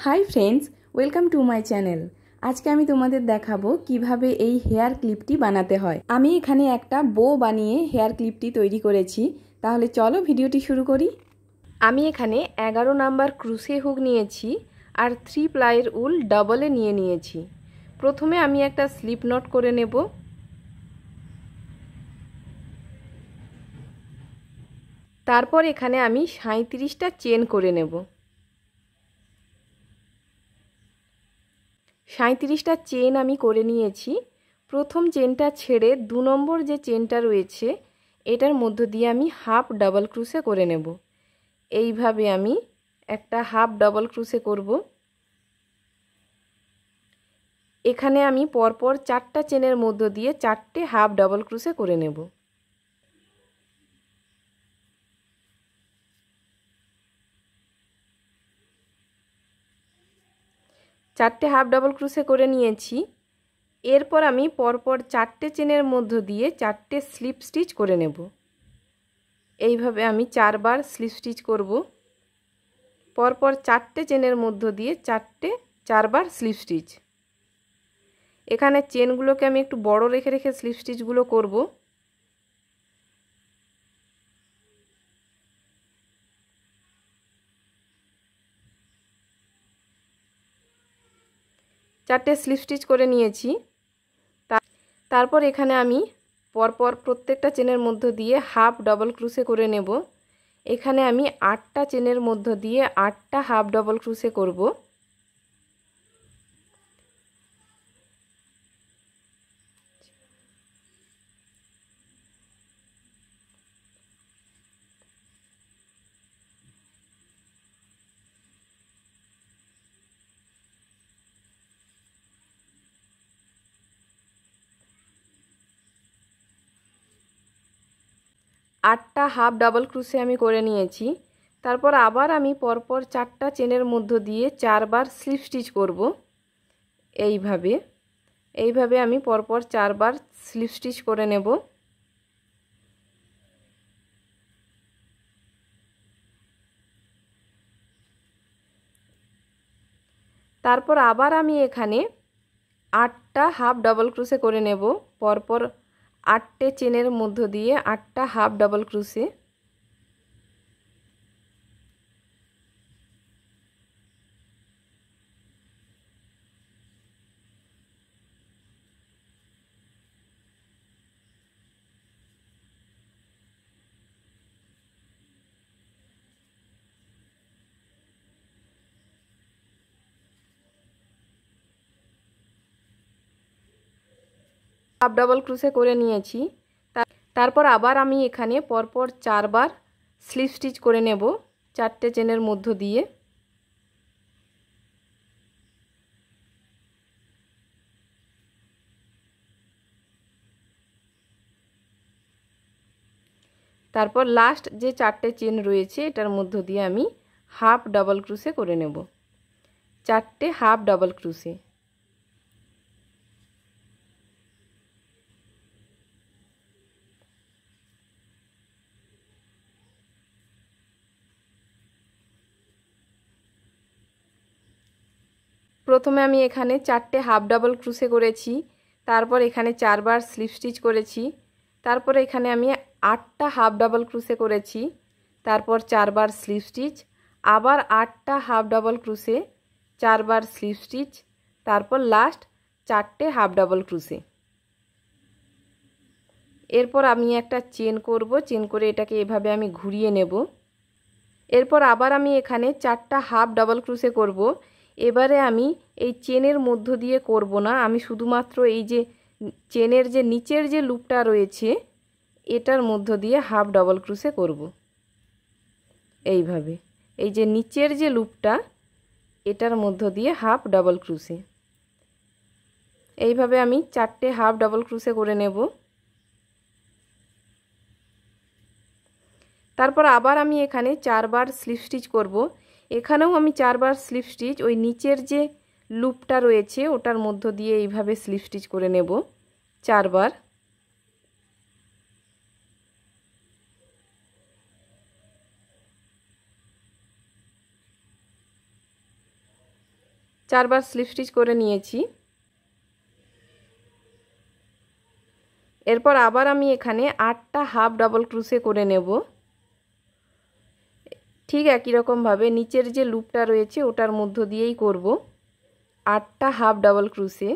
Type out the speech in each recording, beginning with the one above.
High friends welcome to my channel. आज के आमी तोमादेर देखाबो किभाबे एई हेयर क्लिपटी बानाते हय। आमी एखाने एकटा बो बानिये हेयर क्लिपटी तैरी करेछि। ताहले चलो भिडियोटी शुरू करी। आमी एखाने 11 नम्बर क्रुशे हुक नियेछि और 3 प्लाइर उल डबले निये नियेछि। प्रथमे आमी एकटा स्लिप नट करे नेब। तारपर एखाने आमी 37टा चेन करे नेब। 37टा चेन आमी करे निয়েছি। प्रथम चेनटा छेड़े 2 नम्बर जे चेनटा रयेছে एटार मध्य दिए आमी हाफ डबल क्रुशे करे नेब। এইভাবে आमी একটা हाफ डबल क्रुशे करब। এখানে आमी परपर 4टा चेनेर मध्य दिए 4টে हाफ डबल क्रुशे करे नेब। चारटे हाफ डबल क्रुशे करे निয়েছি। एरपर आमी परपर 4টে चेनेर मध्य दिए 4টে स्लिप स्टिच करे नेब। এইভাবে आमी 4 बार स्लिप स्टिच करब। परपर 4টে चेनेर मध्य दिए 4 बार स्लिप स्टिच। एखाने चेनगुलोके आमी एकटु बड़ो रेखे रेखे स्लिप स्टिचगुलो करब। चारटे स्लिप स्टिच करे निয়েছি। तारपर एखाने आमी परपर प्रत्येकटा चेनेर मध्य दिए हाफ डबल क्रुशे करे नेब। एखाने आमी 8टा चेनेर मध्य दिए 8टा हाफ डबल क्रुशे करब। आठटा हाफ डबल क्रुशे आमी करे निয়েছি। तारपर आबार आमी परपर 4टा चेनेर मध्य दिए 4 बार स्लिप स्टिच करब। এইভাবে आमी परपर 4 बार स्लिप स्टिच करे नेब। तारपर आबार आमी एखाने 8टा हाफ डबल क्रुशे करे नेब। परपर 8টে चेनेर मध्य दिए 8टा हाफ डबल क्रुशे। हाफ डबल क्रुशे करे निয়েছি। तारपर आबार आमी एखाने परपर 4 बार स्लिप स्टिच करे नेब 4টে चेनेर मध्य दिए। तारपर लास्ट जे 4টে चेन रयेছে एटार मध्य दिए आमी हाफ डबल क्रुशे करे नेब। 4টে हाफ डबल क्रुशे। प्रथमे आमी एखाने 4টে हाफ डबल क्रुशे करेছি। तारपर एखाने 4 बार स्लिप स्टिच करेছি। तारपर एखाने आमी 8टा हाफ डबल क्रुशे करेছি। तारपर 4 बार स्लिप स्टिच। आबार 8टा हाफ डबल क्रुशे 4 बार स्लिप स्टिच। तारपर लास्ट 4টে हाफ डबल क्रुशे। एरपर आमी एकटा चेन करब। चेन करे एटाके एभाবে आमी घुरिয়ে नेब। एरपर आबार आमी एखाने 4टा हाफ डबल क्रुशे करब। एबारे आमी এই চেনের মধ্য দিয়ে করব না, আমি শুধুমাত্র এই যে চেনের যে নিচের যে লুপটা রয়েছে এটার মধ্য দিয়ে হাফ ডবল ক্রুশে করব। এইভাবে এই যে নিচের যে লুপটা এটার মধ্য দিয়ে হাফ ডবল ক্রুশে। এইভাবে আমি 4টে হাফ ডবল ক্রুশে করে নেব। তারপর আবার আমি এখানে 4 বার স্লিপ স্টিচ করব। এখানেও আমি 4 বার স্লিপ স্টিচ ওই নিচের যে লুপটা রয়েছে ওটার মধ্য দিয়ে এইভাবে স্লিপ স্টিচ করে নেব 4 বার। 4 বার স্লিপ স্টিচ করে নিয়েছি। এরপর আবার আমি এখানে 8টা হাফ ডাবল ক্রোশে করে নেব। ঠিক একই রকমভাবে নিচের যে লুপটা রয়েছে ওটার মধ্য দিয়েই করব 8টা হাফ ডাবল ক্রোশে।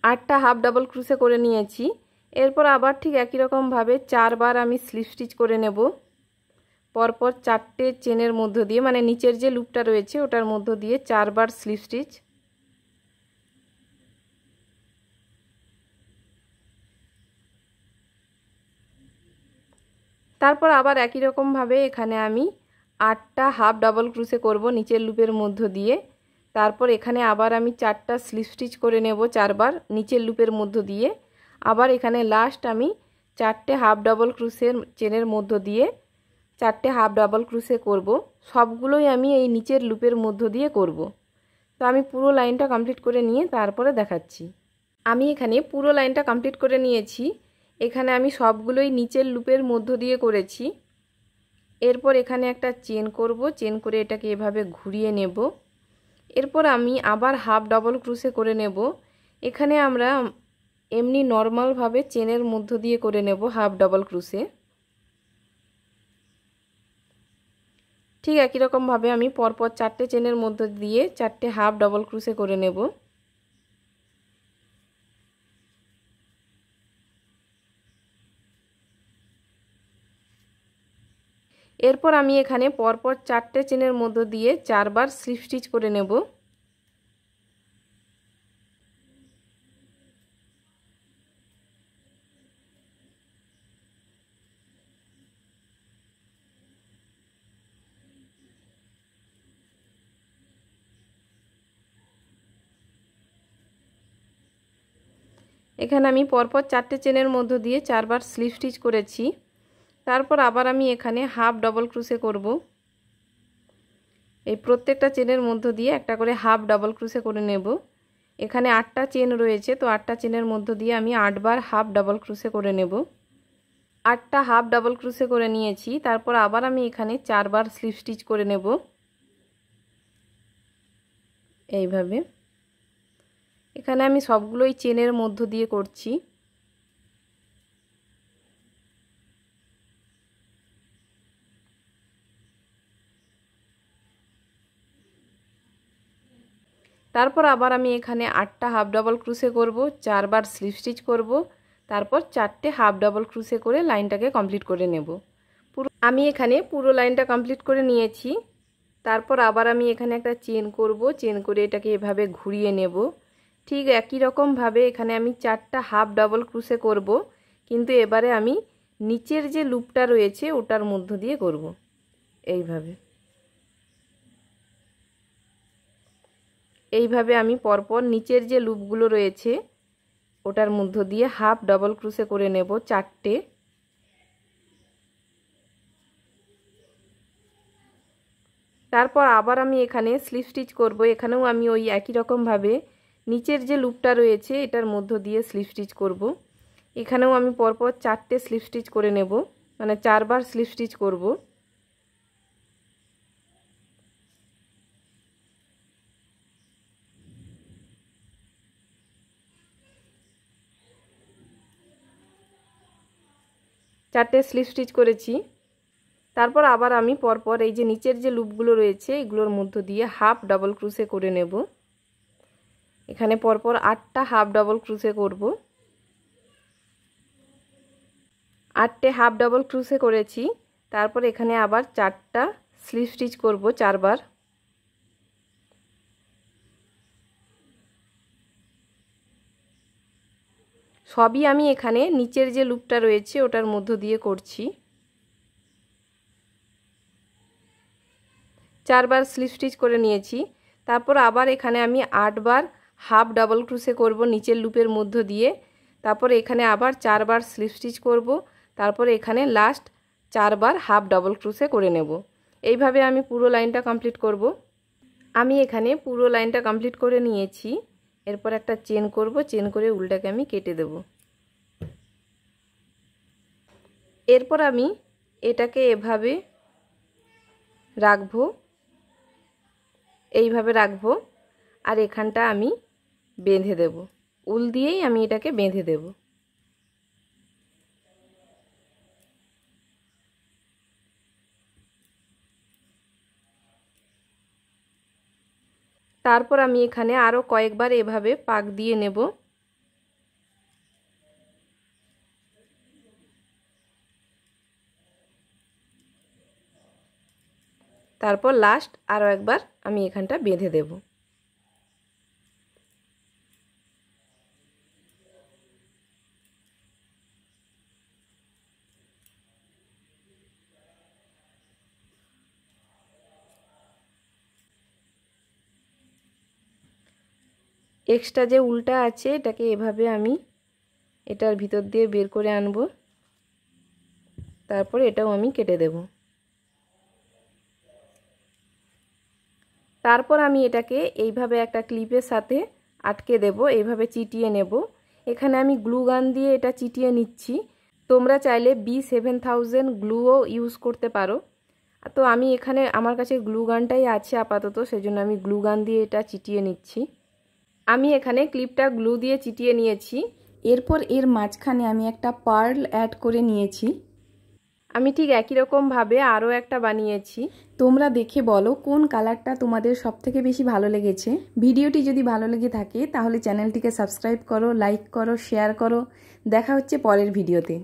আটটা হাফ ডাবল ক্রোশে করে নিয়েছি। এরপর আবার ঠিক একই রকমভাবে 4 বার আমি স্লিপ স্টিচ করে নেব। পরপর 4টে চেনের মধ্য দিয়ে, মানে নিচের যে লুপটা রয়েছে ওটার মধ্য দিয়ে 4 বার স্লিপ স্টিচ। তারপর আবার একই রকমভাবে এখানে আমি 8টা হাফ ডাবল ক্রোশে করব নিচের লুপের মধ্য দিয়ে। তারপর এখানে আবার আমি 4টা স্লিপ স্টিচ করে নেব 4 বার নিচের লুপের মধ্য দিয়ে। আবার এখানে লাস্ট আমি 4টে হাফ ডাবল ক্রোশের চেনের মধ্য দিয়ে 4টে হাফ ডাবল ক্রোশে করব। সবগুলোই আমি এই নিচের লুপের মধ্য দিয়ে করব। তো আমি পুরো লাইনটা কমপ্লিট করে নিয়ে তারপরে দেখাচ্ছি। আমি এখানে পুরো লাইনটা কমপ্লিট করে নিয়েছি। এখানে আমি সবগুলোই নিচের লুপের মধ্য দিয়ে করেছি। এরপর এখানে একটা চেন করব, চেন করে এটাকে এভাবে ঘুরিয়ে নেব। এরপর আমি আবার হাফ ডাবল ক্রোশে করে নেব। এখানে আমরা এমনি নর্মালভাবে চেনের মধ্য দিয়ে করে নেব হাফ ডাবল ক্রোশে। ঠিক একই রকমভাবে আমি পরপর 4টে চেনের মধ্য দিয়ে 4টে হাফ ডাবল ক্রোশে করে নেব। এরপর আমি এখানে পরপর 4টে চেনের মধ্য দিয়ে 4 বার স্লিপ স্টিচ করে নেব। এখানে আমি পরপর 4টে চেনের মধ্য দিয়ে 4 বার স্লিপ স্টিচ করেছি। তারপর আবার আমি এখানে হাফ ডাবল ক্রোশে করব। এই প্রত্যেকটা চেনের মধ্য দিয়ে একটা করে হাফ ডাবল ক্রোশে করে নেব। এখানে 8টা চেন রয়েছে, তো 8টা চেনের মধ্য দিয়ে আমি 8 বার হাফ ডাবল ক্রোশে করে নেব। 8টা হাফ ডাবল ক্রোশে করে নিয়েছি। তারপর আবার আমি এখানে 4 বার স্লিপ স্টিচ করে নেব এইভাবে। এখানে আমি সবগুলোই চেনের মধ্য দিয়ে করছি। তারপর আবার আমি এখানে 8টা হাফ ডাবল ক্রোশে করব, 4 বার স্লিপ স্টিচ করব, তারপর 4টে হাফ ডাবল ক্রোশে করে লাইনটাকে কমপ্লিট করে নেব। আমি এখানে পুরো লাইনটা কমপ্লিট করে নিয়েছি। তারপর আবার আমি এখানে একটা চেন করব, চেন করে এটাকে এভাবে ঘুরিয়ে নেব। ঠিক একই রকমভাবে এখানে আমি 4টা হাফ ডাবল ক্রোশে করব, কিন্তু এবারে আমি নিচের যে লুপটা রয়েছে ওটার মধ্য দিয়ে করব এইভাবে আমি পরপর নিচের যে লুপগুলো রয়েছে ওটার মধ্য দিয়ে হাফ ডাবল ক্রোশে করে নেব 4টে। তারপর আবার আমি এখানে স্লিপ স্টিচ করব। এখানেও আমি ওই একই রকমভাবে নিচের যে লুপটা রয়েছে এটার মধ্য দিয়ে স্লিপ স্টিচ করব। এখানেও আমি পরপর 4টে স্লিপ স্টিচ করে নেব, মানে 4 বার স্লিপ স্টিচ করব। চারটে স্লিপ স্টিচ করেছি। তারপর আবার আমি পরপর এই যে নিচের যে লুপগুলো রয়েছে এগুলোর মধ্য দিয়ে হাফ ডাবল ক্রোশে করে নেব। এখানে পরপর 8টা হাফ ডাবল ক্রোশে করব। 8টে হাফ ডাবল ক্রোশে করেছি। তারপর এখানে আবার 4টা স্লিপ স্টিচ করব 4 বার। সবই আমি এখানে নিচের যে লুপটা রয়েছে ওটার মধ্য দিয়ে করছি। 4 বার স্লিপ স্টিচ করে নিয়েছি। তারপর আবার এখানে আমি 8 বার হাফ ডাবল ক্রোশে করব নিচের লুপের মধ্য দিয়ে। তারপর এখানে আবার 4 বার স্লিপ স্টিচ করব। তারপর এখানে লাস্ট 4 বার হাফ ডাবল ক্রোশে করে নেব। এইভাবে আমি পুরো লাইনটা কমপ্লিট করব। আমি এখানে পুরো লাইনটা কমপ্লিট করে নিয়েছি। এরপর একটা চেন করব, চেন করে উল্টাকে আমি কেটে দেব। এরপর আমি এটাকে এভাবে রাখবো, এইভাবে রাখবো, আর এখানটা আমি বেঁধে দেব। উল দিয়েই আমি এটাকে বেঁধে দেব। তারপর আমি এখানে আরও কয়েকবার এভাবে পাক দিয়ে নেব। তারপর লাস্ট আরও একবার আমি এখানটা বেঁধে দেব। এক্সট্রা যে উলটা আছে এটাকে এভাবে আমি এটার ভিতর দিয়ে বের করে আনব। তারপর এটাও আমি কেটে দেব। তারপর আমি এটাকে এইভাবে একটা ক্লিপের সাথে আটকে দেব, এইভাবে চিটিয়ে নেব। এখানে আমি গ্লু গান দিয়ে এটা চিটিয়ে নিচ্ছি। তোমরা চাইলে B7000 গ্লুও ইউজ করতে পারো। তো আমি এখানে আমার কাছে গ্লু গানটাই আছে আপাতত, সেজন্য আমি গ্লু গান দিয়ে এটা চিটিয়ে নিচ্ছি। আমি এখানে ক্লিপটা গ্লু দিয়ে চিটিয়ে নিয়েছি। এরপর এর মাঝখানে আমি একটা পার্ল অ্যাড করে নিয়েছি। আমি ঠিক একই রকমভাবে আরও একটা বানিয়েছি। তোমরা দেখে বলো কোন কালারটা তোমাদের সবথেকে বেশি ভালো লেগেছে। ভিডিওটি যদি ভালো লেগে থাকে তাহলে চ্যানেলটিকে সাবস্ক্রাইব করো, লাইক করো, শেয়ার করো। দেখা হচ্ছে পরের ভিডিওতে।